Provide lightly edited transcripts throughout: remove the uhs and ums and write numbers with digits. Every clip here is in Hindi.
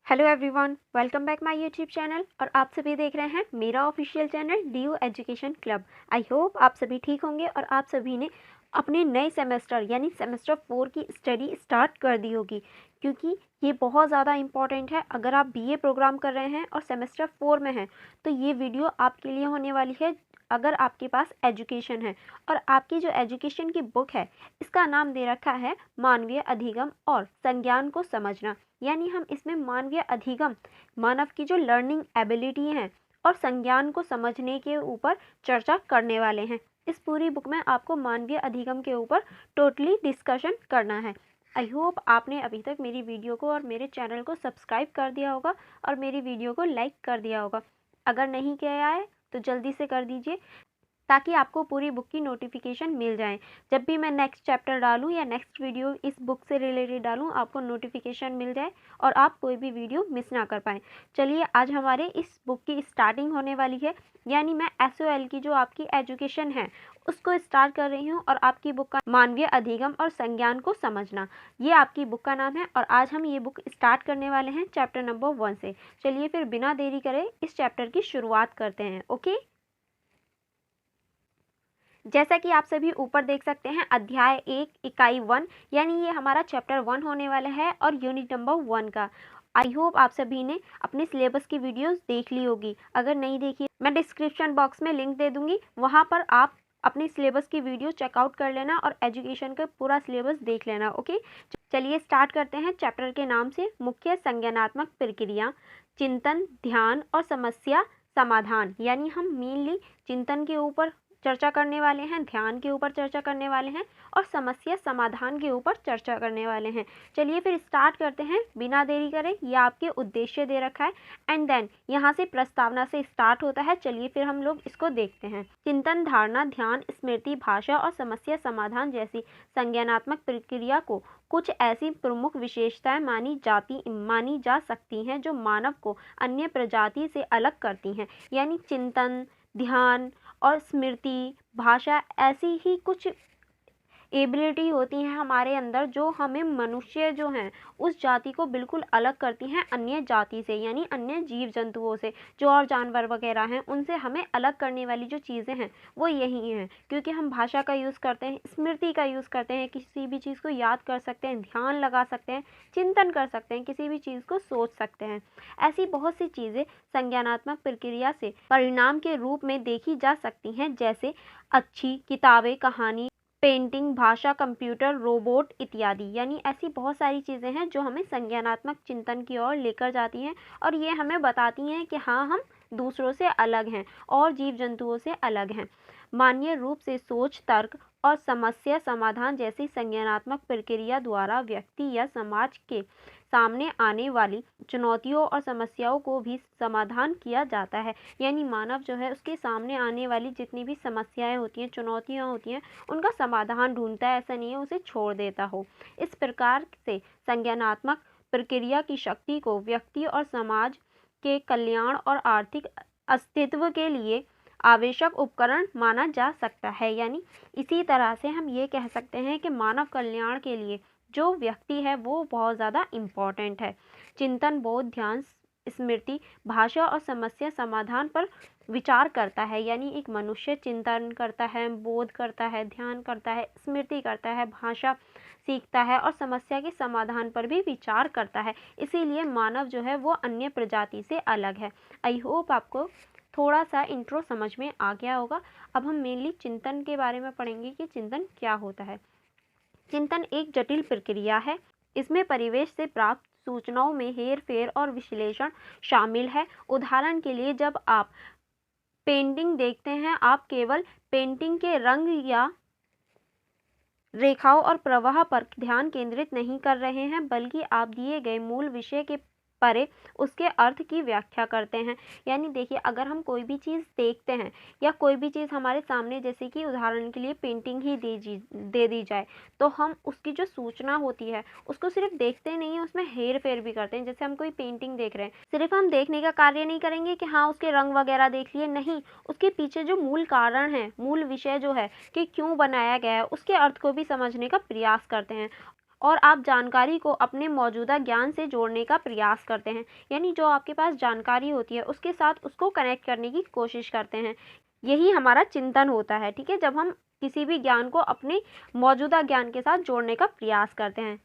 Hello everyone, welcome back my YouTube channel. और आप सभी देख रहे हैं मेरा official channel DU education club. I hope आप सभी ठीक होंगे और आप सभी ने अपने नए सेमेस्टर यानी सेमेस्टर 4 की स्टडी स्टार्ट कर दी होगी, क्योंकि ये बहुत ज़्यादा इम्पॉर्टेंट है। अगर आप बीए प्रोग्राम कर रहे हैं और सेमेस्टर 4 में हैं तो ये वीडियो आपके लिए होने वाली है। अगर आपके पास एजुकेशन है और आपकी जो एजुकेशन की बुक है इसका नाम दे रखा है मानवीय अधिगम और संज्ञान को समझना, यानी हम इसमें मानवीय अधिगम, मानव की जो लर्निंग एबिलिटी है और संज्ञान को समझने के ऊपर चर्चा करने वाले हैं। इस पूरी बुक में आपको मानवीय अधिगम के ऊपर टोटली डिस्कशन करना है। आई होप आपने अभी तक मेरी वीडियो को और मेरे चैनल को सब्सक्राइब कर दिया होगा और मेरी वीडियो को लाइक कर दिया होगा। अगर नहीं किया है तो जल्दी से कर दीजिए, ताकि आपको पूरी बुक की नोटिफिकेशन मिल जाए। जब भी मैं नेक्स्ट चैप्टर डालूं या नेक्स्ट वीडियो इस बुक से रिलेटेड डालूं, आपको नोटिफिकेशन मिल जाए और आप कोई भी वीडियो मिस ना कर पाएँ। चलिए, आज हमारे इस बुक की स्टार्टिंग होने वाली है, यानी मैं SOL की जो आपकी एजुकेशन है उसको स्टार्ट कर रही हूँ। और आपकी बुक का मानवीय अधिगम और संज्ञान को समझना, ये आपकी बुक का नाम है। और आज हम ये बुक स्टार्ट करने वाले हैं चैप्टर नंबर 1 से। चलिए फिर बिना देरी करे इस चैप्टर की शुरुआत करते हैं। ओके, जैसा कि आप सभी ऊपर देख सकते हैं, अध्याय 1 इकाई 1, यानी ये हमारा चैप्टर 1 होने वाला है और यूनिट नंबर 1 का। आई होप आप सभी ने अपने सिलेबस की वीडियोस देख ली होगी। अगर नहीं देखी, मैं डिस्क्रिप्शन बॉक्स में लिंक दे दूंगी, वहां पर आप अपने सिलेबस की वीडियो चेकआउट कर लेना और एजुकेशन का पूरा सिलेबस देख लेना। ओके, चलिए स्टार्ट करते हैं चैप्टर के नाम से, मुख्य संज्ञानात्मक प्रक्रिया, चिंतन, ध्यान और समस्या समाधान। यानी हम मेनली चिंतन के ऊपर चर्चा करने वाले हैं, ध्यान के ऊपर चर्चा करने वाले हैं और समस्या समाधान के ऊपर चर्चा करने वाले हैं। चलिए फिर स्टार्ट करते हैं बिना देरी करें। यह आपके उद्देश्य दे रखा है एंड देन यहाँ से प्रस्तावना से स्टार्ट होता है। चलिए फिर हम लोग इसको देखते हैं। चिंतन, धारणा, ध्यान, स्मृति, भाषा और समस्या समाधान जैसी संज्ञानात्मक प्रक्रिया को कुछ ऐसी प्रमुख विशेषताएं मानी जा सकती हैं जो मानव को अन्य प्रजाति से अलग करती हैं। यानी चिंतन, ध्यान और स्मृति, भाषा ऐसी ही कुछ एबिलिटी होती हैं हमारे अंदर जो हमें मनुष्य जो हैं उस जाति को बिल्कुल अलग करती हैं अन्य जाति से, यानी अन्य जीव जंतुओं से, जो और जानवर वगैरह हैं उनसे हमें अलग करने वाली जो चीज़ें हैं वो यही हैं। क्योंकि हम भाषा का यूज़ करते हैं, स्मृति का यूज़ करते हैं, किसी भी चीज़ को याद कर सकते हैं, ध्यान लगा सकते हैं, चिंतन कर सकते हैं, किसी भी चीज़ को सोच सकते हैं। ऐसी बहुत सी चीज़ें संज्ञानात्मक प्रक्रिया से परिणाम के रूप में देखी जा सकती हैं, जैसे अच्छी किताबें, कहानी, पेंटिंग, भाषा, कंप्यूटर, रोबोट इत्यादि। यानी ऐसी बहुत सारी चीज़ें हैं जो हमें संज्ञानात्मक चिंतन की ओर लेकर जाती हैं और ये हमें बताती हैं कि हाँ, हम दूसरों से अलग हैं और जीव जंतुओं से अलग हैं। मान्य रूप से सोच, तर्क और समस्या समाधान जैसी संज्ञानात्मक प्रक्रिया द्वारा व्यक्ति या समाज के सामने आने वाली चुनौतियों और समस्याओं को भी समाधान किया जाता है। यानी मानव जो है उसके सामने आने वाली जितनी भी समस्याएं होती हैं, चुनौतियां होती हैं, उनका समाधान ढूंढता है, ऐसा नहीं है उसे छोड़ देता हो। इस प्रकार से संज्ञानात्मक प्रक्रिया की शक्ति को व्यक्ति और समाज के कल्याण और आर्थिक अस्तित्व के लिए आवश्यक उपकरण माना जा सकता है। यानी इसी तरह से हम ये कह सकते हैं कि मानव कल्याण के लिए जो व्यक्ति है वो बहुत ज़्यादा इम्पॉर्टेंट है। चिंतन, बोध, ध्यान, स्मृति, भाषा और समस्या समाधान पर विचार करता है। यानी एक मनुष्य चिंतन करता है, बोध करता है, ध्यान करता है, स्मृति करता है, भाषा सीखता है और समस्या के समाधान पर भी विचार करता है। इसीलिए मानव जो है वो अन्य प्रजाति से अलग है। आई होप आपको थोड़ा सा इंट्रो समझ में आ गया होगा। अब हम मेनली चिंतन के बारे में पढ़ेंगे कि चिंतन क्या होता है। चिंतन एक जटिल प्रक्रिया है। इसमें परिवेश से प्राप्त सूचनाओं में हेर फेर और विश्लेषण शामिल है। उदाहरण के लिए, जब आप पेंटिंग देखते हैं, आप केवल पेंटिंग के रंग या रेखाओं और प्रवाह पर ध्यान केंद्रित नहीं कर रहे हैं, बल्कि आप दिए गए मूल विषय के परे उसके अर्थ की व्याख्या करते हैं। यानी देखिए, अगर हम कोई भी चीज़ देखते हैं या कोई भी चीज़ हमारे सामने, जैसे कि उदाहरण के लिए पेंटिंग ही दे दी जाए, तो हम उसकी जो सूचना होती है उसको सिर्फ देखते नहीं हैं, उसमें हेर फेर भी करते हैं। जैसे हम कोई पेंटिंग देख रहे हैं, सिर्फ हम देखने का कार्य नहीं करेंगे कि हाँ उसके रंग वगैरह देख लिए, नहीं, उसके पीछे जो मूल कारण है, मूल विषय जो है कि क्यों बनाया गया है, उसके अर्थ को भी समझने का प्रयास करते हैं। और आप जानकारी को अपने मौजूदा ज्ञान से जोड़ने का प्रयास करते हैं, यानी जो आपके पास जानकारी होती है उसके साथ उसको कनेक्ट करने की कोशिश करते हैं। यही हमारा चिंतन होता है, ठीक है, जब हम किसी भी ज्ञान को अपने मौजूदा ज्ञान के साथ जोड़ने का प्रयास करते हैं।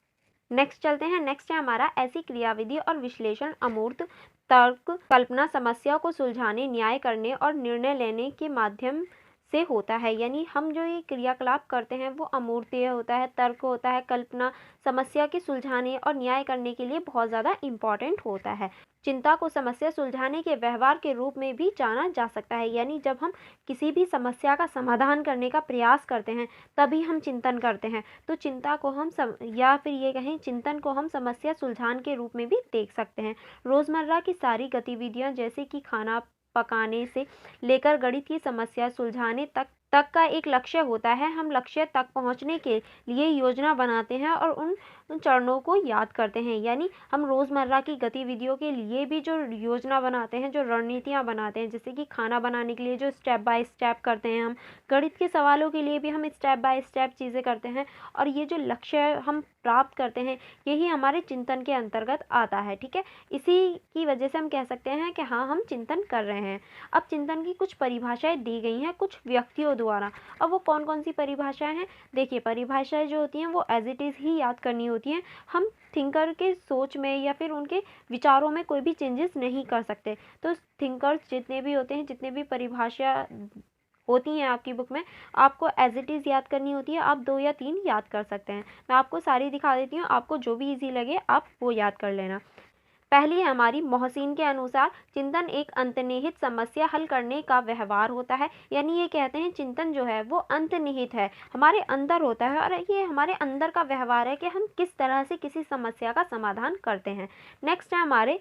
नेक्स्ट चलते हैं। नेक्स्ट है हमारा ऐसी क्रियाविधि और विश्लेषण अमूर्त तर्क, कल्पना, समस्या को सुलझाने, न्याय करने और निर्णय लेने के माध्यम से होता है। यानी हम जो ये क्रियाकलाप करते हैं वो अमूर्तीय होता है, तर्क होता है, कल्पना, समस्या के सुलझाने और न्याय करने के लिए बहुत ज़्यादा इम्पॉर्टेंट होता है। चिंता को समस्या सुलझाने के व्यवहार के रूप में भी जाना जा सकता है। यानी जब हम किसी भी समस्या का समाधान करने का प्रयास करते हैं तभी हम चिंतन करते हैं। तो चिंता को हम या फिर ये कहें चिंतन को हम समस्या सुलझान के रूप में भी देख सकते हैं। रोज़मर्रा की सारी गतिविधियां जैसे कि खाना पकाने से लेकर गणित की समस्या सुलझाने तक का एक लक्ष्य होता है। हम लक्ष्य तक पहुंचने के लिए योजना बनाते हैं और उन चरणों को याद करते हैं। यानी हम रोज़मर्रा की गतिविधियों के लिए भी जो योजना बनाते हैं, जो रणनीतियाँ बनाते हैं, जैसे कि खाना बनाने के लिए जो स्टेप बाय स्टेप करते हैं, हम गणित के सवालों के लिए भी हम स्टेप बाय स्टेप चीज़ें करते हैं और ये जो लक्ष्य हम प्राप्त करते हैं यही हमारे चिंतन के अंतर्गत आता है। ठीक है, इसी की वजह से हम कह सकते हैं कि हाँ, हम चिंतन कर रहे हैं। अब चिंतन की कुछ परिभाषाएं दी गई हैं कुछ व्यक्तियों द्वारा। अब वो कौन कौन सी परिभाषाएं हैं? देखिए, परिभाषाएं जो होती हैं वो एज इट इज़ ही याद करनी होती हैं। हम थिंकर के सोच में या फिर उनके विचारों में कोई भी चेंजेस नहीं कर सकते। तो थिंकर्स जितने भी होते हैं, जितने भी परिभाषा होती हैं आपकी बुक में, आपको एज इट इज़ याद करनी होती है। आप 2 या 3 याद कर सकते हैं। मैं आपको सारी दिखा देती हूँ, आपको जो भी इजी लगे आप वो याद कर लेना। पहली है हमारी मोहसिन के अनुसार चिंतन एक अंतर्निहित समस्या हल करने का व्यवहार होता है। यानी ये कहते हैं चिंतन जो है वो अंतर्निहित है, हमारे अंदर होता है और ये हमारे अंदर का व्यवहार है कि हम किस तरह से किसी समस्या का समाधान करते हैं। नेक्स्ट है हमारे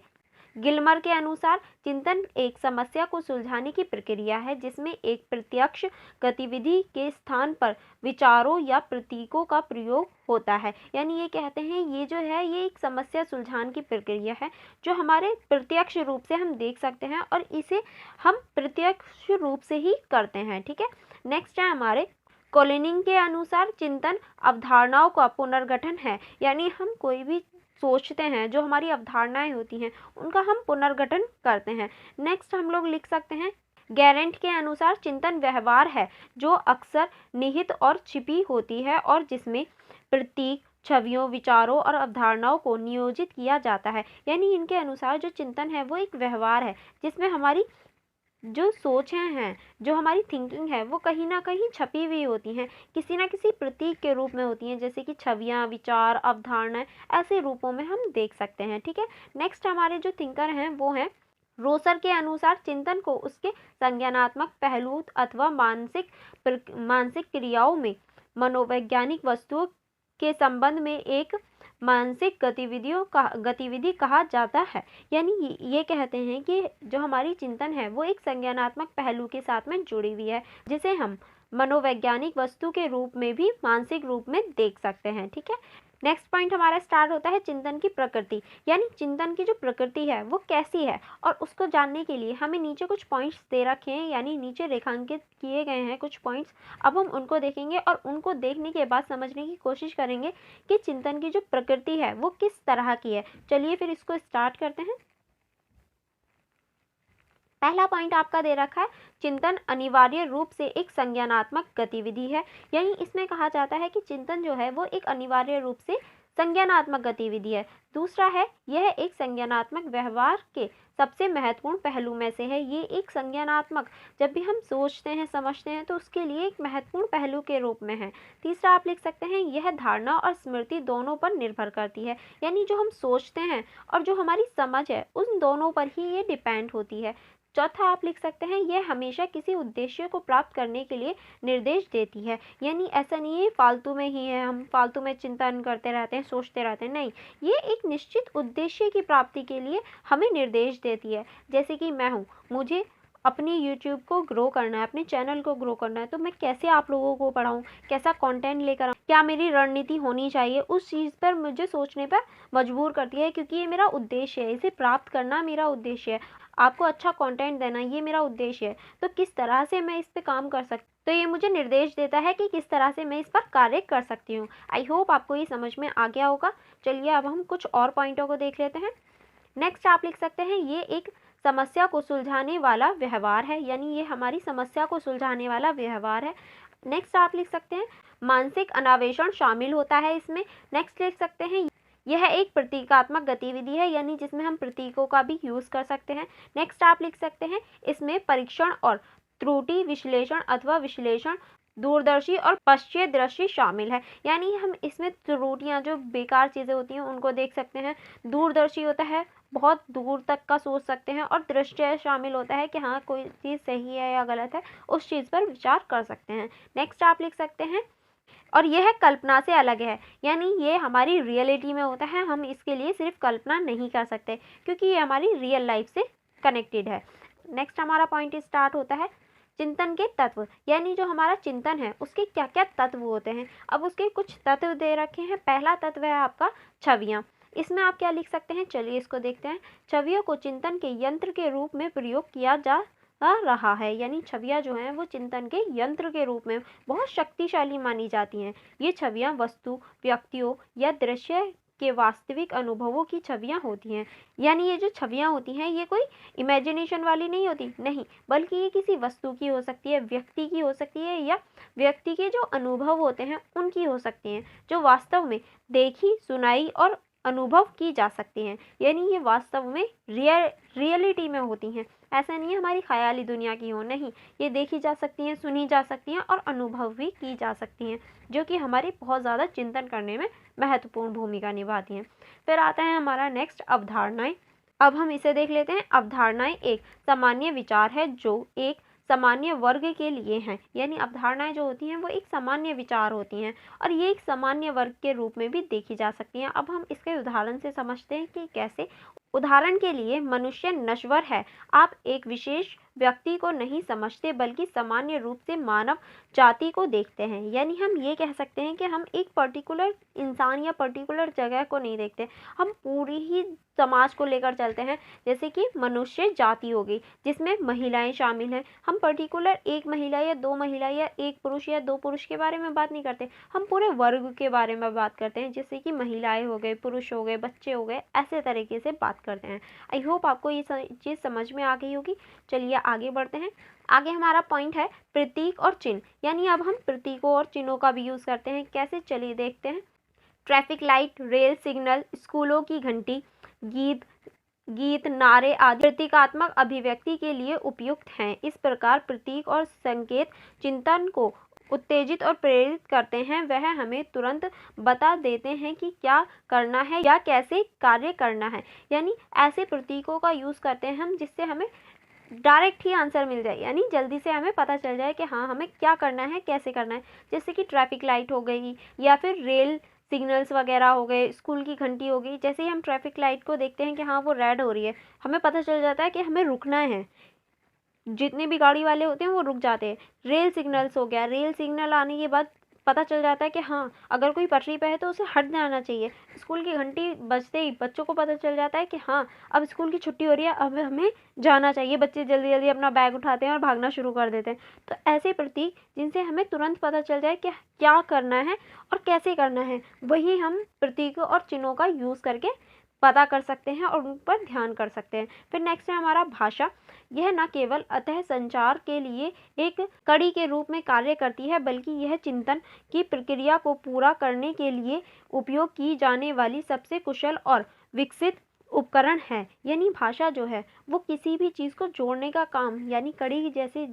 गिलमर के अनुसार चिंतन एक समस्या को सुलझाने की प्रक्रिया है जिसमें एक प्रत्यक्ष गतिविधि के स्थान पर विचारों या प्रतीकों का प्रयोग होता है। यानी ये कहते हैं ये जो है ये एक समस्या सुलझाने की प्रक्रिया है जो हमारे प्रत्यक्ष रूप से हम देख सकते हैं और इसे हम प्रत्यक्ष रूप से ही करते हैं। ठीक है, नेक्स्ट है हमारे कोलिनिंग के अनुसार चिंतन अवधारणाओं का पुनर्गठन है। यानी हम कोई भी सोचते हैं, जो हमारी अवधारणाएं होती हैं उनका हम पुनर्गठन करते हैं। नेक्स्ट हम लोग लिख सकते हैं गैरेंट के अनुसार चिंतन व्यवहार है जो अक्सर निहित और छिपी होती है और जिसमें प्रतीक, छवियों, विचारों और अवधारणाओं को नियोजित किया जाता है। यानी इनके अनुसार जो चिंतन है वो एक व्यवहार है जिसमें हमारी जो सोचें हैं, जो हमारी थिंकिंग है वो कहीं ना कहीं छपी हुई होती हैं, किसी ना किसी प्रतीक के रूप में होती हैं, जैसे कि छवियां, विचार, अवधारणाएं, ऐसे रूपों में हम देख सकते हैं। ठीक है, नेक्स्ट हमारे जो थिंकर हैं वो हैं रोसर के अनुसार चिंतन को उसके संज्ञानात्मक पहलू अथवा मानसिक क्रियाओं में मनोवैज्ञानिक वस्तुओं के संबंध में एक मानसिक गतिविधि कहा जाता है। यानी ये कहते हैं कि जो हमारी चिंतन है वो एक संज्ञानात्मक पहलू के साथ में जुड़ी हुई है जिसे हम मनोवैज्ञानिक वस्तु के रूप में भी मानसिक रूप में देख सकते हैं। ठीक है, नेक्स्ट पॉइंट हमारा स्टार्ट होता है चिंतन की प्रकृति। यानी चिंतन की जो प्रकृति है वो कैसी है और उसको जानने के लिए हमें नीचे कुछ पॉइंट्स दे रखे हैं, यानी नीचे रेखांकित किए गए हैं कुछ पॉइंट्स। अब हम उनको देखेंगे और उनको देखने के बाद समझने की कोशिश करेंगे कि चिंतन की जो प्रकृति है वो किस तरह की है। चलिए फिर इसको स्टार्ट करते हैं। पहला पॉइंट आपका दे रखा है चिंतन अनिवार्य रूप से एक संज्ञानात्मक गतिविधि है। यानी इसमें कहा जाता है कि चिंतन जो है वो एक अनिवार्य रूप से संज्ञानात्मक गतिविधि है। दूसरा है यह एक संज्ञानात्मक व्यवहार के सबसे महत्वपूर्ण पहलू में से है। ये एक संज्ञानात्मक, जब भी हम सोचते हैं समझते हैं तो उसके लिए एक महत्वपूर्ण पहलू के रूप में है। तीसरा आप लिख सकते हैं यह धारणा और स्मृति दोनों पर निर्भर करती है। यानी जो हम सोचते हैं और जो हमारी समझ है उन दोनों पर ही ये डिपेंड होती है। चौथा आप लिख सकते हैं यह हमेशा किसी उद्देश्य को प्राप्त करने के लिए निर्देश देती है। यानी ऐसा नहीं है फालतू में ही है, हम फालतू में चिंतन करते रहते हैं, सोचते रहते हैं, नहीं, ये एक निश्चित उद्देश्य की प्राप्ति के लिए हमें निर्देश देती है। जैसे कि मैं हूँ, मुझे अपनी यूट्यूब को ग्रो करना है, अपने चैनल को ग्रो करना है, तो मैं कैसे आप लोगों को पढ़ाऊँ, कैसा कंटेंट लेकर आऊँ, क्या मेरी रणनीति होनी चाहिए, उस चीज़ पर मुझे सोचने पर मजबूर करती है, क्योंकि ये मेरा उद्देश्य है, इसे प्राप्त करना मेरा उद्देश्य है, आपको अच्छा कंटेंट देना ये मेरा उद्देश्य है। तो किस तरह से मैं इस पे काम कर सकती तो ये मुझे निर्देश देता है कि किस तरह से मैं इस पर कार्य कर सकती हूँ। आई होप आपको ये समझ में आ गया होगा। चलिए अब हम कुछ और पॉइंटों को देख लेते हैं। नेक्स्ट आप लिख सकते हैं ये एक समस्या को सुलझाने वाला व्यवहार है, यानी ये हमारी समस्या को सुलझाने वाला व्यवहार है। नेक्स्ट आप लिख सकते हैं मानसिक अनावेशन शामिल होता है इसमें। नेक्स्ट लिख सकते हैं यह एक प्रतीकात्मक गतिविधि है, यानी जिसमें हम प्रतीकों का भी यूज़ कर सकते हैं। नेक्स्ट आप लिख सकते हैं इसमें परीक्षण और त्रुटि विश्लेषण अथवा विश्लेषण, दूरदर्शी और पश्चेदर्शी शामिल है, यानी हम इसमें त्रुटियाँ जो बेकार चीज़ें होती हैं उनको देख सकते हैं। दूरदर्शी होता है बहुत दूर तक का सोच सकते हैं, और दृश्य शामिल होता है कि हाँ कोई चीज़ सही है या गलत है, उस चीज़ पर विचार कर सकते हैं। नेक्स्ट आप लिख सकते हैं और यह कल्पना से अलग है, यानी ये हमारी रियलिटी में होता है, हम इसके लिए सिर्फ कल्पना नहीं कर सकते क्योंकि ये हमारी रियल लाइफ से कनेक्टेड है। नेक्स्ट हमारा पॉइंट स्टार्ट होता है चिंतन के तत्व, यानी जो हमारा चिंतन है उसके क्या क्या तत्व होते हैं। अब उसके कुछ तत्व दे रखे हैं। पहला तत्व है आपका छवियाँ। इसमें आप क्या लिख सकते हैं, चलिए इसको देखते हैं। छवियों को चिंतन के यंत्र के रूप में प्रयोग किया जा रहा है, यानी छवियाँ जो हैं वो चिंतन के यंत्र के रूप में बहुत शक्तिशाली मानी जाती हैं। ये छवियाँ वस्तु, व्यक्तियों या दृश्य के वास्तविक अनुभवों की छवियाँ होती हैं। यानी ये जो छवियाँ होती हैं ये कोई इमेजिनेशन वाली नहीं होती, नहीं, बल्कि ये किसी वस्तु की हो सकती है, व्यक्ति की हो सकती है, या व्यक्ति के जो अनुभव होते हैं उनकी हो सकती हैं, जो वास्तव में देखी, सुनाई और अनुभव की जा सकती हैं। यानी ये वास्तव में रियलिटी में होती हैं। ऐसा नहीं है हमारी ख्याली दुनिया की हो, नहीं, ये देखी जा सकती हैं, सुनी जा सकती हैं और अनुभव भी की जा सकती हैं, जो कि हमारी बहुत ज़्यादा चिंतन करने में महत्वपूर्ण भूमिका निभाती हैं। फिर आता है हमारा नेक्स्ट अवधारणाएं। अब हम इसे देख लेते हैं। अवधारणाएं एक सामान्य विचार है जो एक सामान्य वर्ग के लिए हैं, यानी अवधारणाएं जो होती हैं वो एक सामान्य विचार होती हैं और ये एक सामान्य वर्ग के रूप में भी देखी जा सकती हैं। अब हम इसके उदाहरण से समझते हैं कि कैसे। उदाहरण के लिए मनुष्य नश्वर है। आप एक विशेष व्यक्ति को नहीं समझते बल्कि सामान्य रूप से मानव जाति को देखते हैं, यानी हम ये कह सकते हैं कि हम एक पर्टिकुलर इंसान या पर्टिकुलर जगह को नहीं देखते, हम पूरी ही समाज को लेकर चलते हैं। जैसे कि मनुष्य जाति हो गई जिसमें महिलाएं शामिल हैं, हम पर्टिकुलर एक महिला या दो महिला या एक पुरुष या दो पुरुष के बारे में बात नहीं करते, हम पूरे वर्ग के बारे में बात करते हैं, जैसे कि महिलाएं हो गए, पुरुष हो गए, बच्चे हो गए, ऐसे तरीके से बात करते हैं। आई होप आपको ये चीज़ समझ में आ गई होगी। चलिए आगे बढ़ते हैं। आगे हमारा पॉइंट है प्रतीक और चिन्ह, यानी अब हम प्रतीकों और चिन्हों का भी यूज़ करते हैं। कैसे, चलिए देखते हैं। ट्रैफिक लाइट, रेल सिग्नल, स्कूलों की घंटी, गीत, नारे आदि प्रतीकात्मक अभिव्यक्ति के लिए उपयुक्त हैं। इस प्रकार प्रतीक और संकेत चिंतन को उत्तेजित और प्रेरित करते हैं। वह हमें तुरंत बता देते हैं कि क्या करना है या कैसे कार्य करना है, यानी ऐसे प्रतीकों का यूज़ करते हैं हम जिससे हमें डायरेक्ट ही आंसर मिल जाए, यानी जल्दी से हमें पता चल जाए कि हाँ हमें क्या करना है, कैसे करना है। जैसे कि ट्रैफिक लाइट हो गई या फिर रेल सिग्नल्स वगैरह हो गए, स्कूल की घंटी हो गई। जैसे ही हम ट्रैफिक लाइट को देखते हैं कि हाँ वो रेड हो रही है, हमें पता चल जाता है कि हमें रुकना है, जितने भी गाड़ी वाले होते हैं वो रुक जाते हैं। रेल सिग्नल्स हो गया, रेल सिग्नल आने के बाद पता चल जाता है कि हाँ अगर कोई पटरी पे है तो उसे हट जाना चाहिए। स्कूल की घंटी बजते ही बच्चों को पता चल जाता है कि हाँ अब स्कूल की छुट्टी हो रही है, अब हमें जाना चाहिए। बच्चे जल्दी जल्दी अपना बैग उठाते हैं और भागना शुरू कर देते हैं। तो ऐसे प्रतीक जिनसे हमें तुरंत पता चल जाए कि क्या करना है और कैसे करना है, वही हम प्रतीकों और चिन्हों का यूज़ करके पता कर सकते हैं और उन पर ध्यान कर सकते हैं। फिर नेक्स्ट है हमारा भाषा। यह न केवल अतः संचार के लिए एक कड़ी के रूप में कार्य करती है, बल्कि यह चिंतन की प्रक्रिया को पूरा करने के लिए उपयोग की जाने वाली सबसे कुशल और विकसित उपकरण है। यानी भाषा जो है वो किसी भी चीज़ को जोड़ने का काम, यानी कड़ी जैसे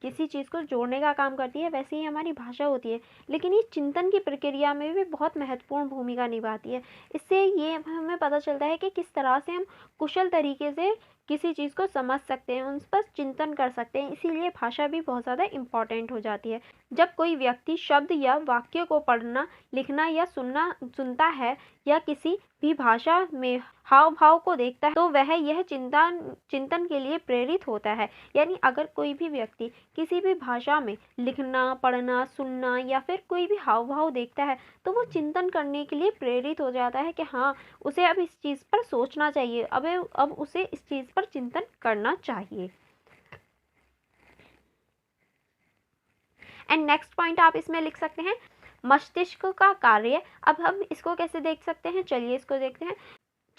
किसी चीज़ को जोड़ने का काम करती है, वैसे ही हमारी भाषा होती है, लेकिन ये चिंतन की प्रक्रिया में भी बहुत महत्वपूर्ण भूमिका निभाती है। इससे ये हमें पता चलता है कि किस तरह से हम कुशल तरीके से किसी चीज़ को समझ सकते हैं, उस पर चिंतन कर सकते हैं। इसीलिए भाषा भी बहुत ज़्यादा इम्पॉर्टेंट हो जाती है। जब कोई व्यक्ति शब्द या वाक्य को पढ़ना, लिखना या सुनता है या किसी भी भाषा में हाव भाव को देखता है, तो वह यह चिंतन के लिए प्रेरित होता है। यानी अगर कोई भी व्यक्ति किसी भी भाषा में लिखना, पढ़ना, सुनना या फिर कोई भी हाव भाव देखता है, तो वो चिंतन करने के लिए प्रेरित हो जाता है कि हाँ उसे अब इस चीज़ पर सोचना चाहिए, अब उसे इस चीज़ पर चिंतन करना चाहिए। एंड नेक्स्ट पॉइंट आप इसमें लिख सकते हैं मस्तिष्क का कार्य। अब हम इसको कैसे देख सकते हैं, चलिए इसको देखते हैं।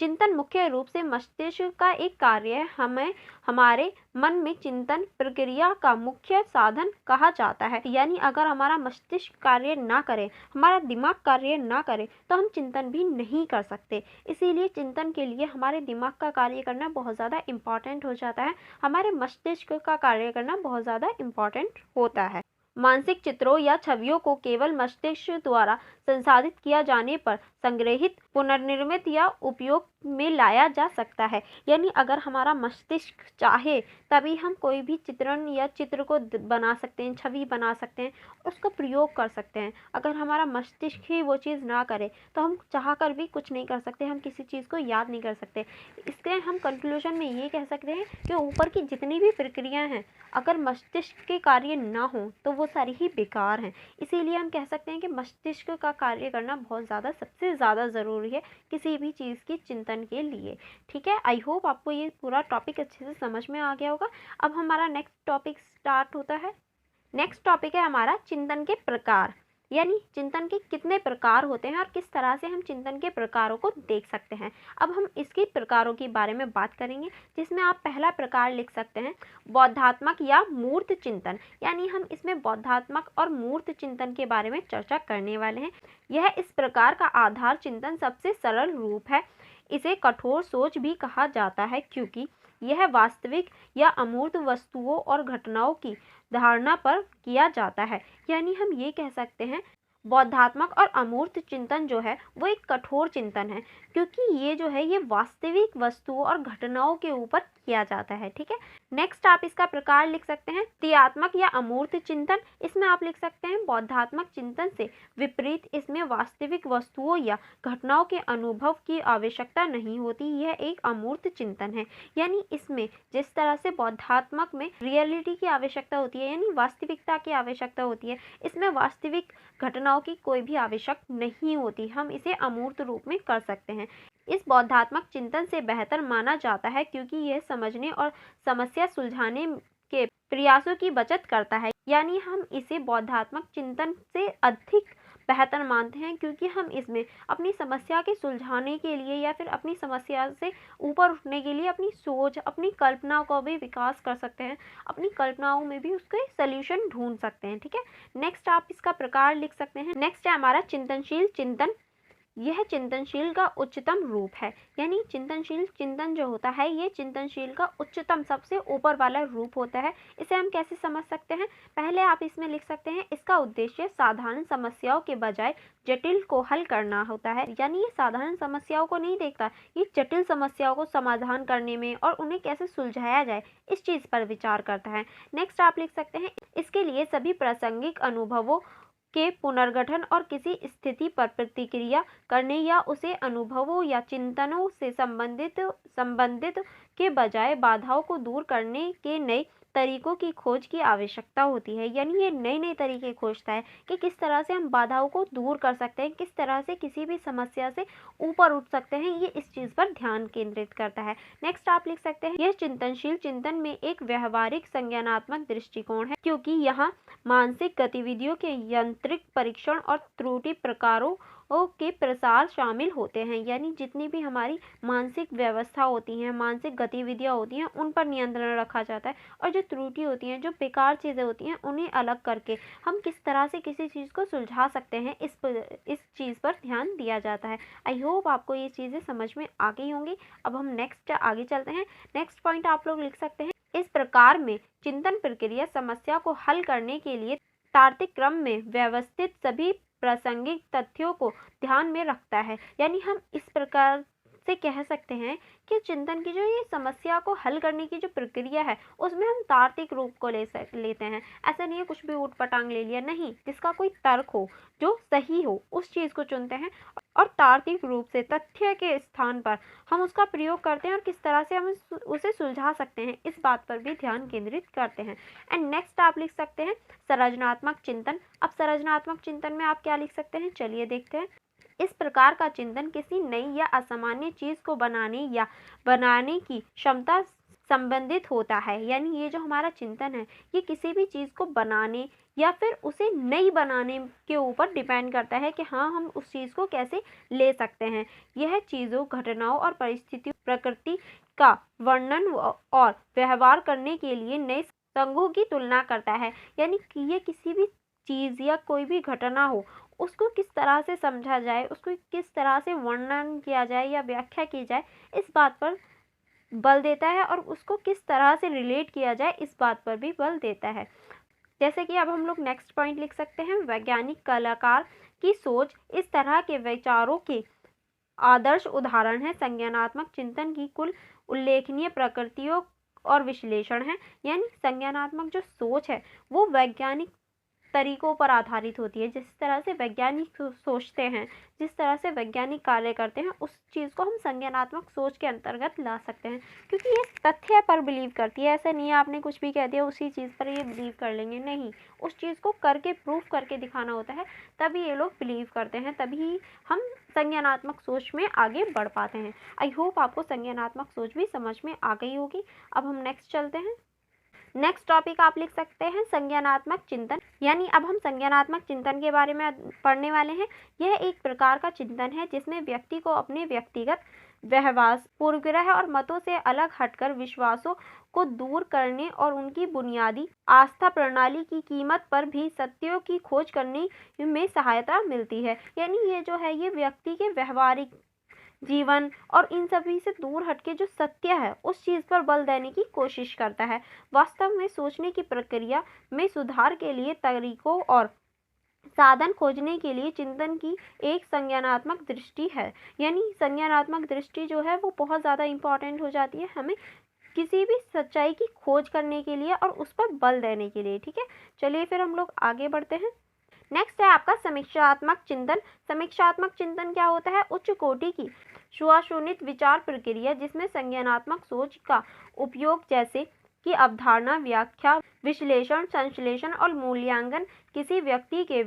चिंतन मुख्य रूप से मस्तिष्क का एक कार्य है। हमें हमारे मन में चिंतन प्रक्रिया का मुख्य साधन कहा जाता है। यानी अगर हमारा मस्तिष्क कार्य ना करे, हमारा दिमाग कार्य ना करे, तो हम चिंतन भी नहीं कर सकते। इसीलिए चिंतन के लिए हमारे दिमाग का कार्य करना बहुत ज़्यादा इम्पॉर्टेंट हो जाता है, हमारे मस्तिष्क का कार्य करना बहुत ज़्यादा इम्पॉर्टेंट होता है। मानसिक चित्रों या छवियों को केवल मस्तिष्क द्वारा संसाधित किया जाने पर संग्रहित, पुनर्निर्मित या उपयोग में लाया जा सकता है। यानी अगर हमारा मस्तिष्क चाहे तभी हम कोई भी चित्रण या चित्र को बना सकते हैं, छवि बना सकते हैं, उसका प्रयोग कर सकते हैं। अगर हमारा मस्तिष्क ही वो चीज़ ना करे तो हम चाह कर भी कुछ नहीं कर सकते, हम किसी चीज़ को याद नहीं कर सकते। इसके हम कंक्लूजन में ये कह सकते हैं कि ऊपर की जितनी भी प्रक्रियाएं हैं, अगर मस्तिष्क के कार्य ना हो तो वो सारी ही बेकार हैं। इसीलिए हम कह सकते हैं कि मस्तिष्क का कार्य करना बहुत ज़्यादा, सबसे ज़्यादा ज़रूरी है किसी भी चीज़ की चिंतन के लिए। ठीक है, आई होप आपको ये पूरा टॉपिक अच्छे से समझ में आ गया होगा। अब हमारा नेक्स्ट टॉपिक स्टार्ट होता है। नेक्स्ट टॉपिक है हमारा चिंतन के प्रकार, यानी चिंतन के कितने प्रकार होते हैं और किस तरह से हम चिंतन के प्रकारों को देख सकते हैं। अब हम इसके प्रकारों के बारे में बात करेंगे, जिसमें आप पहला प्रकार लिख सकते हैं बौद्धात्मक या मूर्त चिंतन। यानी हम इसमें बौद्धात्मक और मूर्त चिंतन के बारे में चर्चा करने वाले हैं। यह इस प्रकार का आधार चिंतन सबसे सरल रूप है। इसे कठोर सोच भी कहा जाता है, क्योंकि यह वास्तविक या अमूर्त वस्तुओं और घटनाओं की धारणा पर किया जाता है। यानी हम ये कह सकते हैं बौद्धात्मक और अमूर्त चिंतन जो है वो एक कठोर चिंतन है, क्योंकि ये जो है ये वास्तविक वस्तुओं और घटनाओं के ऊपर किया जाता है। ठीक है, नेक्स्ट आप इसका प्रकार लिख सकते हैं क्रियात्मक या अमूर्त चिंतन। इसमें आप लिख सकते हैं बौद्धात्मक चिंतन से विपरीत, इसमें वास्तविक वस्तुओं या घटनाओं के अनुभव की आवश्यकता नहीं होती, यह एक अमूर्त चिंतन है। यानी इसमें जिस तरह से बौद्धात्मक में रियलिटी की आवश्यकता होती है, यानी वास्तविकता की आवश्यकता होती है, इसमें वास्तविक घटनाओं की कोई भी आवश्यकता नहीं होती, हम इसे अमूर्त रूप में कर सकते हैं। इस बौद्धात्मक चिंतन से बेहतर माना जाता है, क्योंकि यह समझने और समस्या सुलझाने के प्रयासों की बचत करता है। यानी हम इसे बौद्धात्मक चिंतन से अधिक बेहतर मानते हैं, क्योंकि हम इसमें अपनी समस्या के सुलझाने के लिए या फिर अपनी समस्या से ऊपर उठने के लिए अपनी सोच, अपनी कल्पना को भी विकास कर सकते हैं, अपनी कल्पनाओं में भी उसके सल्यूशन ढूंढ सकते हैं। ठीक है, नेक्स्ट आप इसका प्रकार लिख सकते हैं। नेक्स्ट है हमारा चिंतनशील चिंतन। यह चिंतनशील का उच्चतम रूप है। यानी चिंतनशील चिंतन जो होता है ये चिंतनशील का उच्चतम, सबसे ऊपर वाला रूप होता है। इसे हम कैसे समझ सकते हैं, पहले आप इसमें लिख सकते हैं इसका उद्देश्य साधारण समस्याओं के बजाय जटिल को हल करना होता है। यानी ये साधारण समस्याओं को नहीं देखता, ये जटिल समस्याओं को समाधान करने में और उन्हें कैसे सुलझाया जाए इस चीज़ पर विचार करता है। नेक्स्ट आप लिख सकते हैं इसके लिए सभी प्रासंगिक अनुभवों के पुनर्गठन और किसी स्थिति पर प्रतिक्रिया करने या उसे अनुभवों या चिंतनों से संबंधित के बजाय बाधाओं को दूर करने के नए तरीकों की खोज की आवश्यकता होती है। यानी ये नए नए तरीके खोजता है कि किस तरह से हम बाधाओं को दूर कर सकते हैं, किस तरह से किसी भी समस्या से ऊपर उठ सकते हैं, ये इस चीज़ पर ध्यान केंद्रित करता है। नेक्स्ट आप लिख सकते हैं यह चिंतनशील चिंतन में एक व्यवहारिक संज्ञानात्मक दृष्टिकोण है, क्योंकि यहाँ मानसिक गतिविधियों के यांत्रिक परीक्षण और त्रुटि प्रकारों के प्रसार शामिल होते हैं। यानी जितनी भी हमारी मानसिक व्यवस्था होती हैं, मानसिक गतिविधियां होती हैं, उन पर नियंत्रण रखा जाता है, और जो त्रुटि होती हैं, जो बेकार चीज़ें होती हैं, उन्हें अलग करके हम किस तरह से किसी चीज़ को सुलझा सकते हैं, इस चीज़ पर ध्यान दिया जाता है। आई होप आपको ये चीज़ें समझ में आ गई होंगी। अब हम नेक्स्ट आगे चलते हैं। नेक्स्ट पॉइंट आप लोग लिख सकते हैं इस प्रकार में चिंतन प्रक्रिया समस्या को हल करने के लिए तार्किक क्रम में व्यवस्थित सभी प्रासंगिक तथ्यों को ध्यान में रखता है। यानी हम इस प्रकार से कह सकते हैं कि चिंतन की जो ये समस्या को हल करने की जो प्रक्रिया है उसमें हम तार्किक रूप को लेते हैं। ऐसा नहीं है कुछ भी ऊट पटांग ले लिया, नहीं, जिसका कोई तर्क हो, जो सही हो, उस चीज़ को चुनते हैं और तार्किक रूप से तथ्य के स्थान पर हम उसका प्रयोग करते हैं और किस तरह से हम उसे सुलझा सकते हैं इस बात पर भी ध्यान केंद्रित करते हैं। एंड नेक्स्ट आप लिख सकते हैं संरचनात्मक चिंतन। अब संरचनात्मक चिंतन में आप क्या लिख सकते हैं, चलिए देखते हैं। इस प्रकार का चिंतन किसी नई या असामान्य चीज़ को बनाने की क्षमता संबंधित होता है। यानी ये जो हमारा चिंतन है ये किसी भी चीज़ को बनाने या फिर उसे नहीं बनाने के ऊपर डिपेंड करता है कि हाँ हम उस चीज़ को कैसे ले सकते हैं। यह चीज़ों, घटनाओं और परिस्थितियों, प्रकृति का वर्णन और व्यवहार करने के लिए नए संघों की तुलना करता है। यानी कि ये किसी भी चीज़ या कोई भी घटना हो उसको किस तरह से समझा जाए, उसको किस तरह से वर्णन किया जाए या व्याख्या की जाए, इस बात पर बल देता है और उसको किस तरह से रिलेट किया जाए इस बात पर भी बल देता है। जैसे कि अब हम लोग नेक्स्ट पॉइंट लिख सकते हैं, वैज्ञानिक कलाकार की सोच इस तरह के विचारों के आदर्श उदाहरण है। संज्ञानात्मक चिंतन की कुल उल्लेखनीय प्रकृतियों और विश्लेषण है। यानी संज्ञानात्मक जो सोच है वो वैज्ञानिक तरीकों पर आधारित होती है। जिस तरह से वैज्ञानिक सोचते हैं, जिस तरह से वैज्ञानिक कार्य करते हैं, उस चीज़ को हम संज्ञानात्मक सोच के अंतर्गत ला सकते हैं। क्योंकि ये तथ्य पर बिलीव करती है। ऐसा नहीं है आपने कुछ भी कह दिया उसी चीज़ पर ये बिलीव कर लेंगे, नहीं, उस चीज़ को करके प्रूफ करके दिखाना होता है, तभी ये लोग बिलीव करते हैं, तभी हम संज्ञानात्मक सोच में आगे बढ़ पाते हैं। आई होप आपको संज्ञानात्मक सोच भी समझ में आ गई होगी। अब हम नेक्स्ट चलते हैं। नेक्स्ट टॉपिक आप लिख सकते हैं संज्ञानात्मक चिंतन। यानी अब हम संज्ञानात्मक चिंतन के बारे में पढ़ने वाले हैं। यह एक प्रकार का चिंतन है जिसमें व्यक्ति को अपने व्यक्तिगत व्यवहार, पूर्वग्रह और मतों से अलग हटकर विश्वासों को दूर करने और उनकी बुनियादी आस्था प्रणाली की कीमत पर भी सत्यों की खोज करने में सहायता मिलती है। यानी ये जो है ये व्यक्ति के व्यवहारिक जीवन और इन सभी से दूर हटके जो सत्य है उस चीज़ पर बल देने की कोशिश करता है। वास्तव में सोचने की प्रक्रिया में सुधार के लिए तरीकों और साधन खोजने के लिए चिंतन की एक संज्ञानात्मक दृष्टि है। यानी संज्ञानात्मक दृष्टि जो है वो बहुत ज़्यादा इम्पॉर्टेंट हो जाती है हमें किसी भी सच्चाई की खोज करने के लिए और उस पर बल देने के लिए। ठीक है, चलिए फिर हम लोग आगे बढ़ते हैं। नेक्स्ट है आपका समीक्षात्मक चिंतन। समीक्षात्मक चिंतन क्या होता है? उच्च कोटि की सुनिश्चित विचार प्रक्रिया जिसमें संज्ञानात्मक सोच का उपयोग जैसे कि अवधारणा, व्याख्या, विश्लेषण, संश्लेषण और मूल्यांकन किसी व्यक्ति के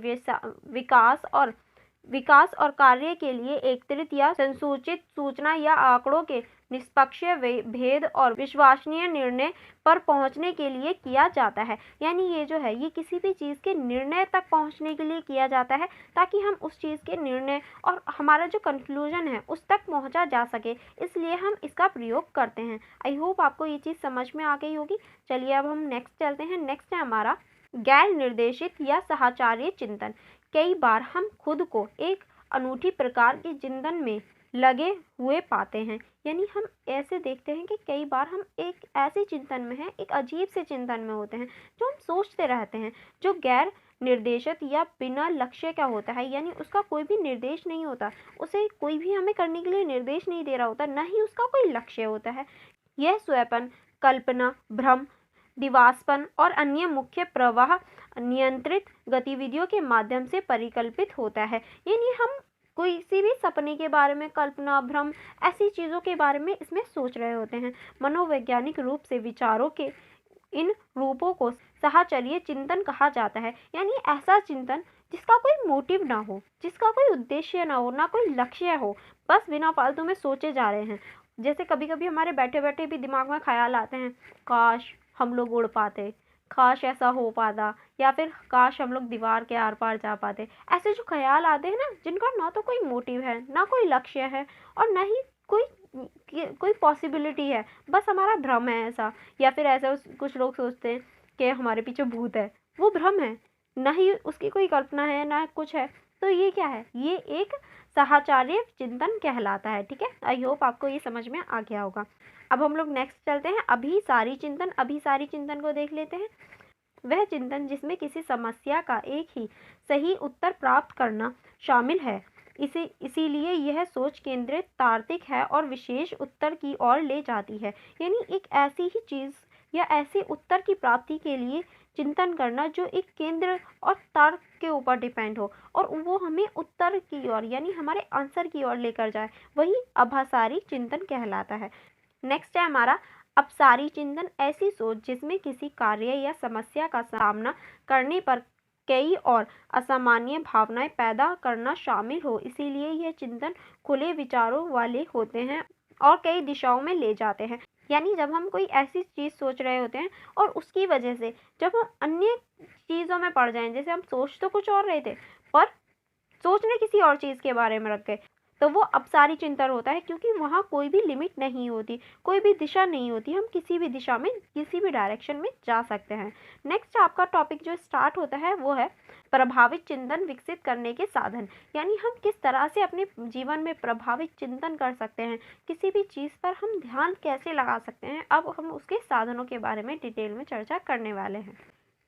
विकास और कार्य के लिए एकत्रित या संसूचित सूचना या आंकड़ों के निष्पक्ष भेद और विश्वसनीय निर्णय पर पहुंचने के लिए किया जाता है। यानी ये जो है ये किसी भी चीज़ के निर्णय तक पहुंचने के लिए किया जाता है ताकि हम उस चीज़ के निर्णय और हमारा जो कंक्लूजन है उस तक पहुंचा जा सके, इसलिए हम इसका प्रयोग करते हैं। आई होप आपको ये चीज़ समझ में आ गई होगी। चलिए अब हम नेक्स्ट चलते हैं। नेक्स्ट है हमारा गैर निर्देशित या साहचर्य चिंतन। कई बार हम खुद को एक अनूठी प्रकार के चिंतन में लगे हुए पाते हैं। यानी हम ऐसे देखते हैं कि कई बार हम एक ऐसे चिंतन में हैं, एक अजीब से चिंतन में होते हैं जो हम सोचते रहते हैं, जो गैर निर्देशित या बिना लक्ष्य का होता है। यानी उसका कोई भी निर्देश नहीं होता, उसे कोई भी हमें करने के लिए निर्देश नहीं दे रहा होता, न ही उसका कोई लक्ष्य होता है। यह स्वयं कल्पना, भ्रम, दिवास्पन और अन्य मुख्य प्रवाह नियंत्रित गतिविधियों के माध्यम से परिकल्पित होता है। यानी हम किसी भी सपने के बारे में, कल्पना, भ्रम, ऐसी चीज़ों के बारे में इसमें सोच रहे होते हैं। मनोवैज्ञानिक रूप से विचारों के इन रूपों को साहचर्य चिंतन कहा जाता है। यानी ऐसा चिंतन जिसका कोई मोटिव ना हो, जिसका कोई उद्देश्य ना हो, ना कोई लक्ष्य हो, बस बिना फालतू में सोचे जा रहे हैं। जैसे कभी कभी हमारे बैठे बैठे भी दिमाग में ख्याल आते हैं, काश हम लोग उड़ पाते, काश ऐसा हो पाता, या फिर काश हम लोग दीवार के आर पार जा पाते। ऐसे जो ख्याल आते हैं ना, जिनका ना तो कोई मोटिव है, ना कोई लक्ष्य है और ना ही कोई पॉसिबिलिटी है, बस हमारा भ्रम है ऐसा। या फिर ऐसा कुछ लोग सोचते हैं कि हमारे पीछे भूत है, वो भ्रम है, ना ही उसकी कोई कल्पना है, ना कुछ है। तो ये क्या है? ये एक साहचर्य चिंतन कहलाता है। ठीक है, आई होप आपको ये समझ में आ गया होगा। अब हम लोग नेक्स्ट चलते हैं। अभिसारी चिंतन। अभिसारी चिंतन को देख लेते हैं। वह चिंतन जिसमें किसी समस्या का एक ही सही उत्तर प्राप्त करना शामिल है। इसीलिए यह सोच केंद्रित, तार्किक है और विशेष उत्तर की ओर ले जाती है। यानी एक ऐसी ही चीज़ या ऐसे उत्तर की प्राप्ति के लिए चिंतन करना जो एक केंद्र और तर्क के ऊपर डिपेंड हो और वो हमें उत्तर की ओर यानी हमारे आंसर की ओर लेकर जाए, वही अभिसारी चिंतन कहलाता है। नेक्स्ट है हमारा अपसारी चिंतन। ऐसी सोच जिसमें किसी कार्य या समस्या का सामना करने पर कई और असामान्य भावनाएं पैदा करना शामिल हो। इसीलिए यह चिंतन खुले विचारों वाले होते हैं और कई दिशाओं में ले जाते हैं। यानी जब हम कोई ऐसी चीज़ सोच रहे होते हैं और उसकी वजह से जब हम अन्य चीज़ों में पड़ जाएं, जैसे हम सोच तो कुछ और रहे थे पर सोचने किसी और चीज़ के बारे में रख गए, तो वो अपसारी चिंतन होता है, क्योंकि वहाँ कोई भी लिमिट नहीं होती, कोई भी दिशा नहीं होती, हम किसी भी दिशा में किसी भी डायरेक्शन में जा सकते हैं। नेक्स्ट आपका टॉपिक जो स्टार्ट होता है वो है प्रभावित चिंतन विकसित करने के साधन। यानी हम किस तरह से अपने जीवन में प्रभावित चिंतन कर सकते हैं, किसी भी चीज़ पर हम ध्यान कैसे लगा सकते हैं, अब हम उसके साधनों के बारे में डिटेल में चर्चा करने वाले हैं।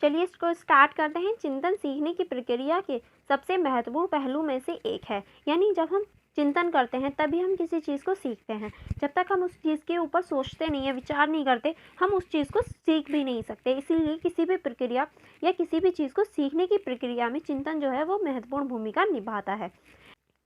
चलिए इसको स्टार्ट करते हैं। चिंतन सीखने की प्रक्रिया के सबसे महत्वपूर्ण पहलू में से एक है। यानी जब हम चिंतन करते हैं तभी हम किसी चीज़ को सीखते हैं। जब तक हम उस चीज़ के ऊपर सोचते नहीं है, विचार नहीं करते, हम उस चीज़ को सीख भी नहीं सकते। इसीलिए किसी भी प्रक्रिया या किसी भी चीज़ को सीखने की प्रक्रिया में चिंतन जो है वो महत्वपूर्ण भूमिका निभाता है।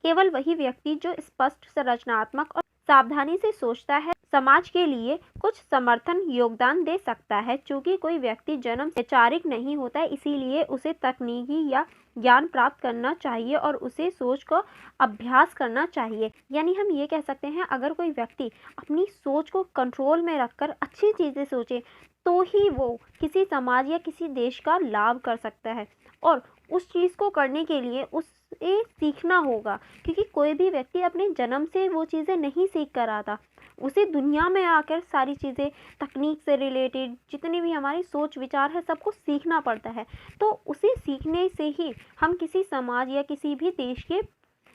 केवल वही व्यक्ति जो स्पष्ट, रचनात्मक और सावधानी से सोचता है समाज के लिए कुछ समर्थन योगदान दे सकता है। चूँकि कोई व्यक्ति जन्म से वैचारिक नहीं होता है, इसीलिए उसे तकनीकी या ज्ञान प्राप्त करना चाहिए और उसे सोच को अभ्यास करना चाहिए। यानी हम ये कह सकते हैं, अगर कोई व्यक्ति अपनी सोच को कंट्रोल में रखकर अच्छी चीज़ें सोचे तो ही वो किसी समाज या किसी देश का लाभ कर सकता है। और उस चीज़ को करने के लिए उसे सीखना होगा, क्योंकि कोई भी व्यक्ति अपने जन्म से वो चीज़ें नहीं सीख कर आता। उसे दुनिया में आकर सारी चीज़ें, तकनीक से रिलेटेड जितनी भी हमारी सोच विचार है, सबको सीखना पड़ता है। तो उसे सीखने से ही हम किसी समाज या किसी भी देश के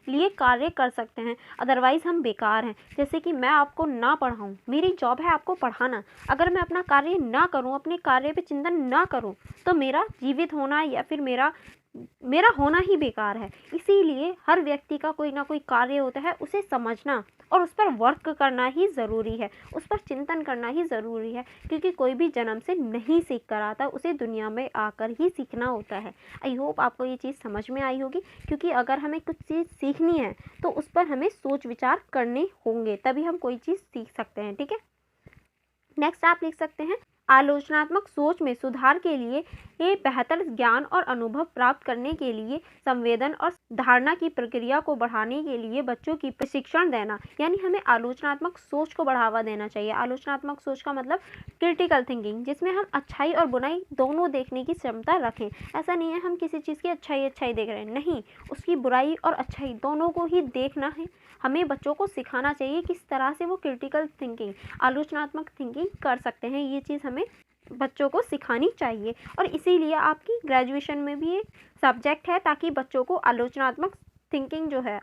लिए कार्य कर सकते हैं, अदरवाइज़ हम बेकार हैं। जैसे कि मैं आपको ना पढ़ाऊँ, मेरी जॉब है आपको पढ़ाना, अगर मैं अपना कार्य ना करूँ, अपने कार्य पे चिंतन ना करूँ, तो मेरा जीवित होना या फिर मेरा होना ही बेकार है। इसीलिए हर व्यक्ति का कोई ना कोई कार्य होता है, उसे समझना और उस पर वर्क करना ही ज़रूरी है, उस पर चिंतन करना ही ज़रूरी है, क्योंकि कोई भी जन्म से नहीं सीख कर आता, उसे दुनिया में आकर ही सीखना होता है। आई होप आपको ये चीज़ समझ में आई होगी, क्योंकि अगर हमें कुछ चीज़ सीखनी है तो उस पर हमें सोच विचार करने होंगे, तभी हम कोई चीज़ सीख सकते हैं। ठीक है, नेक्स्ट आप लिख सकते हैं, आलोचनात्मक सोच में सुधार के लिए ये बेहतर ज्ञान और अनुभव प्राप्त करने के लिए संवेदन और धारणा की प्रक्रिया को बढ़ाने के लिए बच्चों की प्रशिक्षण देना। यानी हमें आलोचनात्मक सोच को बढ़ावा देना चाहिए। आलोचनात्मक सोच का मतलब क्रिटिकल थिंकिंग, जिसमें हम अच्छाई और बुराई दोनों देखने की क्षमता रखें। ऐसा नहीं है हम किसी चीज़ की अच्छाई देख रहे हैं, नहीं, उसकी बुराई और अच्छाई दोनों को ही देखना है। हमें बच्चों को सिखाना चाहिए किस तरह से वो क्रिटिकल थिंकिंग, आलोचनात्मक थिंकिंग कर सकते हैं। ये चीज़ हमें बच्चों को सिखानी चाहिए, और इसीलिए आपकी ग्रेजुएशन में भी ये सब्जेक्ट है, ताकि बच्चों को आलोचनात्मक थिंकिंग जो है,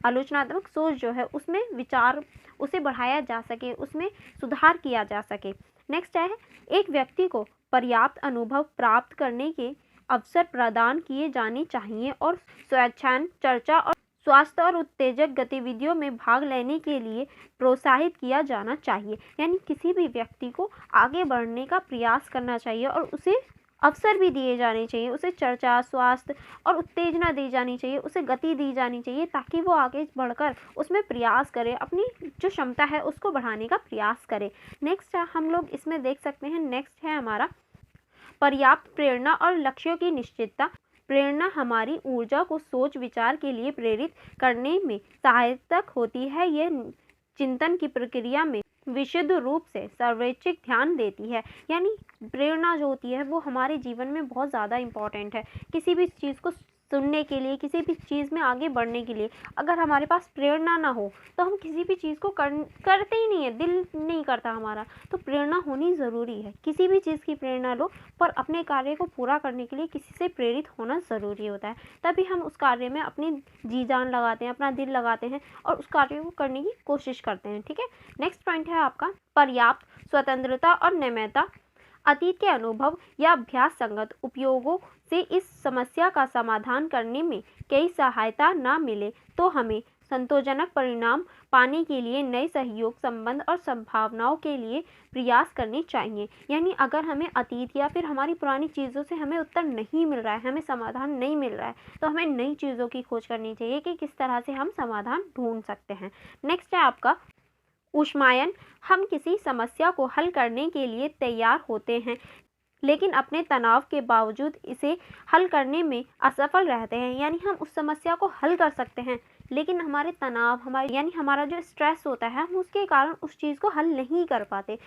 आलोचनात्मक सोच जो है, उसमें विचार उसे बढ़ाया जा सके, उसमें सुधार किया जा सके। नेक्स्ट है, एक व्यक्ति को पर्याप्त अनुभव प्राप्त करने के अवसर प्रदान किए जाने चाहिए और स्वेच्छाएं चर्चा और स्वास्थ्य और उत्तेजक गतिविधियों में भाग लेने के लिए प्रोत्साहित किया जाना चाहिए। यानी किसी भी व्यक्ति को आगे बढ़ने का प्रयास करना चाहिए और उसे अवसर भी दिए जाने चाहिए, उसे चर्चा, स्वास्थ्य और उत्तेजना दी जानी चाहिए, उसे गति दी जानी चाहिए, ताकि वो आगे बढ़कर उसमें प्रयास करे, अपनी जो क्षमता है उसको बढ़ाने का प्रयास करे। नेक्स्ट हम लोग इसमें देख सकते हैं, नेक्स्ट है हमारा पर्याप्त प्रेरणा और लक्ष्यों की निश्चितता। प्रेरणा हमारी ऊर्जा को सोच विचार के लिए प्रेरित करने में सहायक होती है। यह चिंतन की प्रक्रिया में विशुद्ध रूप से सर्वैच्छिक ध्यान देती है। यानी प्रेरणा जो होती है वो हमारे जीवन में बहुत ज़्यादा इम्पॉर्टेंट है। किसी भी चीज़ को सुनने के लिए, किसी भी चीज़ में आगे बढ़ने के लिए अगर हमारे पास प्रेरणा ना हो तो हम किसी भी चीज़ को करते ही नहीं है, दिल नहीं करता हमारा। तो प्रेरणा होनी ज़रूरी है। किसी भी चीज़ की प्रेरणा लो, पर अपने कार्य को पूरा करने के लिए किसी से प्रेरित होना ज़रूरी होता है, तभी हम उस कार्य में अपनी जी जान लगाते हैं, अपना दिल लगाते हैं और उस कार्य को करने की कोशिश करते हैं। ठीक है, नेक्स्ट पॉइंट है आपका पर्याप्त स्वतंत्रता और नियमता। अतीत के अनुभव या अभ्यास संगत उपयोगों से इस समस्या का समाधान करने में कई सहायता ना मिले तो हमें संतोषजनक परिणाम पाने के लिए नए सहयोग, संबंध और संभावनाओं के लिए प्रयास करने चाहिए। यानी अगर हमें अतीत या फिर हमारी पुरानी चीज़ों से हमें उत्तर नहीं मिल रहा है, हमें समाधान नहीं मिल रहा है, तो हमें नई चीज़ों की खोज करनी चाहिए कि किस तरह से हम समाधान ढूंढ सकते हैं। नेक्स्ट है आपका ऊष्मायन। हम किसी समस्या को हल करने के लिए तैयार होते हैं, लेकिन अपने तनाव के बावजूद इसे हल करने में असफल रहते हैं। यानी हम उस समस्या को हल कर सकते हैं, लेकिन हमारे तनाव, हमारा जो स्ट्रेस होता है, हम उसके कारण उस चीज़ को हल नहीं कर पाते।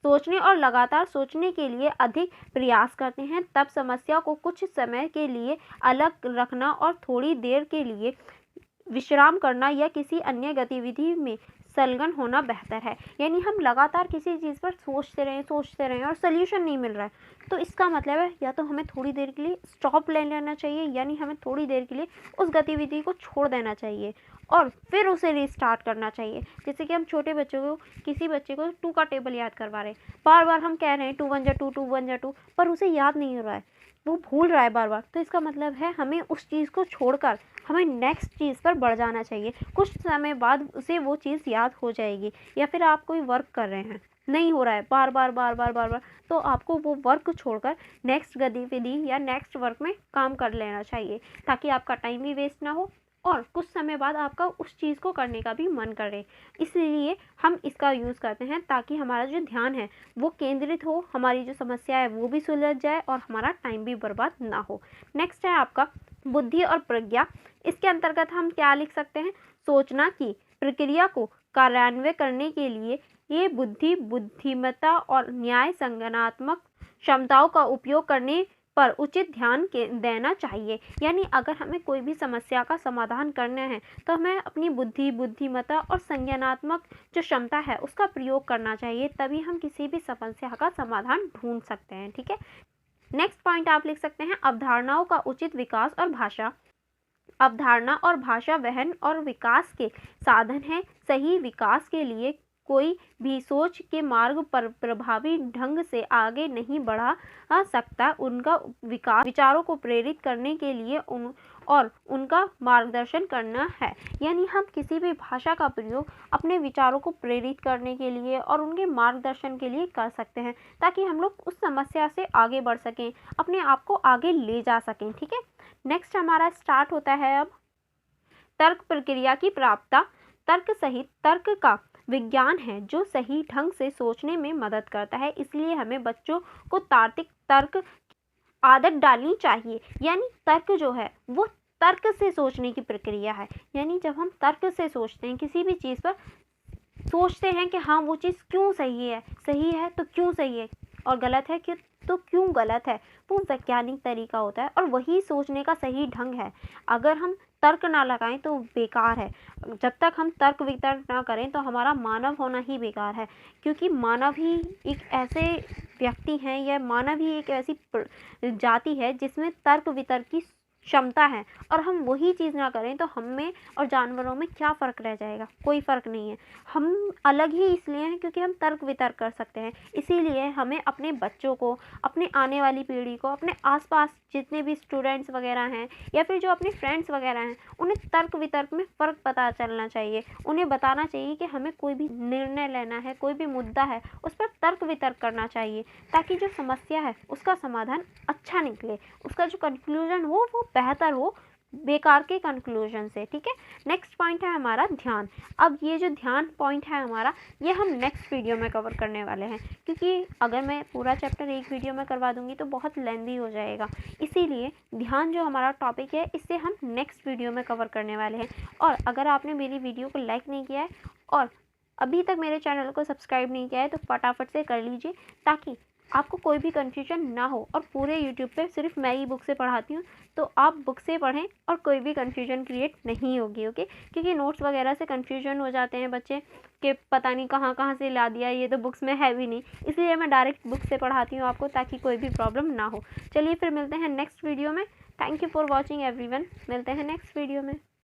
सोचने और लगातार सोचने के लिए अधिक प्रयास करते हैं, तब समस्या को कुछ समय के लिए अलग रखना और थोड़ी देर के लिए विश्राम करना या किसी अन्य गतिविधि में संलग्न होना बेहतर है। यानी हम लगातार किसी चीज़ पर सोचते रहें और सल्यूशन नहीं मिल रहा है, तो इसका मतलब है या तो हमें थोड़ी देर के लिए स्टॉप ले लेना चाहिए, यानी हमें थोड़ी देर के लिए उस गतिविधि को छोड़ देना चाहिए और फिर उसे रीस्टार्ट करना चाहिए। जैसे कि हम छोटे बच्चों को, किसी बच्चे को 2 का टेबल याद करवा रहे हैं, बार बार हम कह रहे हैं 2 1 जा 2 2 1 जा 2, पर उसे याद नहीं हो रहा है, वो भूल रहा है बार बार। तो इसका मतलब है हमें उस चीज़ को छोड़कर हमें नेक्स्ट चीज़ पर बढ़ जाना चाहिए। कुछ समय बाद उसे वो चीज़ याद हो जाएगी। या फिर आप कोई वर्क कर रहे हैं, नहीं हो रहा है, बार बार, तो आपको वो वर्क छोड़कर नेक्स्ट गतिविधि या नेक्स्ट वर्क में काम कर लेना चाहिए, ताकि आपका टाइम भी वेस्ट ना हो और कुछ समय बाद आपका उस चीज़ को करने का भी मन करे। इसलिए हम इसका यूज़ करते हैं ताकि हमारा जो ध्यान है वो केंद्रित हो, हमारी जो समस्या है वो भी सुलझ जाए और हमारा टाइम भी बर्बाद ना हो। नेक्स्ट है आपका बुद्धि और प्रज्ञा। इसके अंतर्गत हम क्या लिख सकते हैं? सोचना की प्रक्रिया को कार्यान्वयन करने के लिए ये बुद्धि, बुद्धिमत्ता और न्याय संज्ञानात्मक क्षमताओं का उपयोग करने पर उचित ध्यान देना चाहिए। यानी अगर हमें कोई भी समस्या का समाधान करना है तो हमें अपनी बुद्धि, बुद्धिमत्ता और संज्ञानात्मक जो क्षमता है उसका प्रयोग करना चाहिए, तभी हम किसी भी समस्या का समाधान ढूंढ सकते हैं। ठीक है, नेक्स्ट पॉइंट आप लिख सकते हैं अवधारणाओं का उचित विकास और भाषा। अवधारणा और भाषा वहन और विकास के साधन है। सही विकास के लिए कोई भी सोच के मार्ग पर प्रभावी ढंग से आगे नहीं बढ़ा सकता। उनका विकास विचारों को प्रेरित करने के लिए उनका मार्गदर्शन करना है। यानी हम किसी भी भाषा का प्रयोग अपने विचारों को प्रेरित करने के लिए और उनके मार्गदर्शन के लिए कर सकते हैं, ताकि हम लोग उस समस्या से आगे बढ़ सकें, अपने आप को आगे ले जा सकें। ठीक है, नेक्स्ट हमारा स्टार्ट होता है अब तर्क प्रक्रिया की प्राप्तता। तर्क सहित तर्क का विज्ञान है जो सही ढंग से सोचने में मदद करता है। इसलिए हमें बच्चों को तार्किक तर्क आदत डालनी चाहिए। यानी तर्क जो है वो तर्क से सोचने की प्रक्रिया है। यानी जब हम तर्क से सोचते हैं, किसी भी चीज़ पर सोचते हैं कि हाँ वो चीज़ क्यों सही है तो क्यों सही है, और गलत है कि तो क्यों गलत है, वो वैज्ञानिक तरीका होता है और वही सोचने का सही ढंग है। अगर हम तर्क ना लगाएं तो बेकार है। जब तक हम तर्क वितर्क ना करें तो हमारा मानव होना ही बेकार है, क्योंकि मानव ही एक ऐसे व्यक्ति हैं या मानव ही एक ऐसी जाति है जिसमें तर्क वितर्क की क्षमता है, और हम वही चीज़ ना करें तो हम में और जानवरों में क्या फ़र्क रह जाएगा? कोई फ़र्क नहीं है। हम अलग ही इसलिए हैं क्योंकि हम तर्क वितर्क कर सकते हैं। इसीलिए हमें अपने बच्चों को, अपने आने वाली पीढ़ी को, अपने आसपास जितने भी स्टूडेंट्स वगैरह हैं या फिर जो अपने फ्रेंड्स वगैरह हैं, उन्हें तर्क वितर्क में फ़र्क पता चलना चाहिए। उन्हें बताना चाहिए कि हमें कोई भी निर्णय लेना है, कोई भी मुद्दा है, उस पर तर्क वितर्क करना चाहिए, ताकि जो समस्या है उसका समाधान अच्छा निकले, उसका जो कंक्लूजन हो वो बेहतर हो बेकार के कंक्लूजन से। ठीक है, नेक्स्ट पॉइंट है हमारा ध्यान। अब ये जो ध्यान पॉइंट है हमारा, ये हम नेक्स्ट वीडियो में कवर करने वाले हैं, क्योंकि अगर मैं पूरा चैप्टर एक वीडियो में करवा दूंगी तो बहुत लेंदी हो जाएगा। इसीलिए ध्यान जो हमारा टॉपिक है इसे हम नेक्स्ट वीडियो में कवर करने वाले हैं। और अगर आपने मेरी वीडियो को लाइक नहीं किया है और अभी तक मेरे चैनल को सब्सक्राइब नहीं किया है तो फटाफट से कर लीजिए, ताकि आपको कोई भी कन्फ्यूजन ना हो। और पूरे यूट्यूब पे सिर्फ मैं ही बुक से पढ़ाती हूँ, तो आप बुक से पढ़ें और कोई भी कन्फ्यूजन क्रिएट नहीं होगी। ओके, क्योंकि नोट्स वगैरह से कन्फ्यूजन हो जाते हैं बच्चे कि पता नहीं कहाँ कहाँ से ला दिया, ये तो बुक्स में है भी नहीं। इसलिए मैं डायरेक्ट बुक से पढ़ाती हूँ आपको, ताकि कोई भी प्रॉब्लम ना हो। चलिए फिर मिलते हैं नेक्स्ट वीडियो में। Thank you for watching everyone. मिलते हैं नेक्स्ट वीडियो में।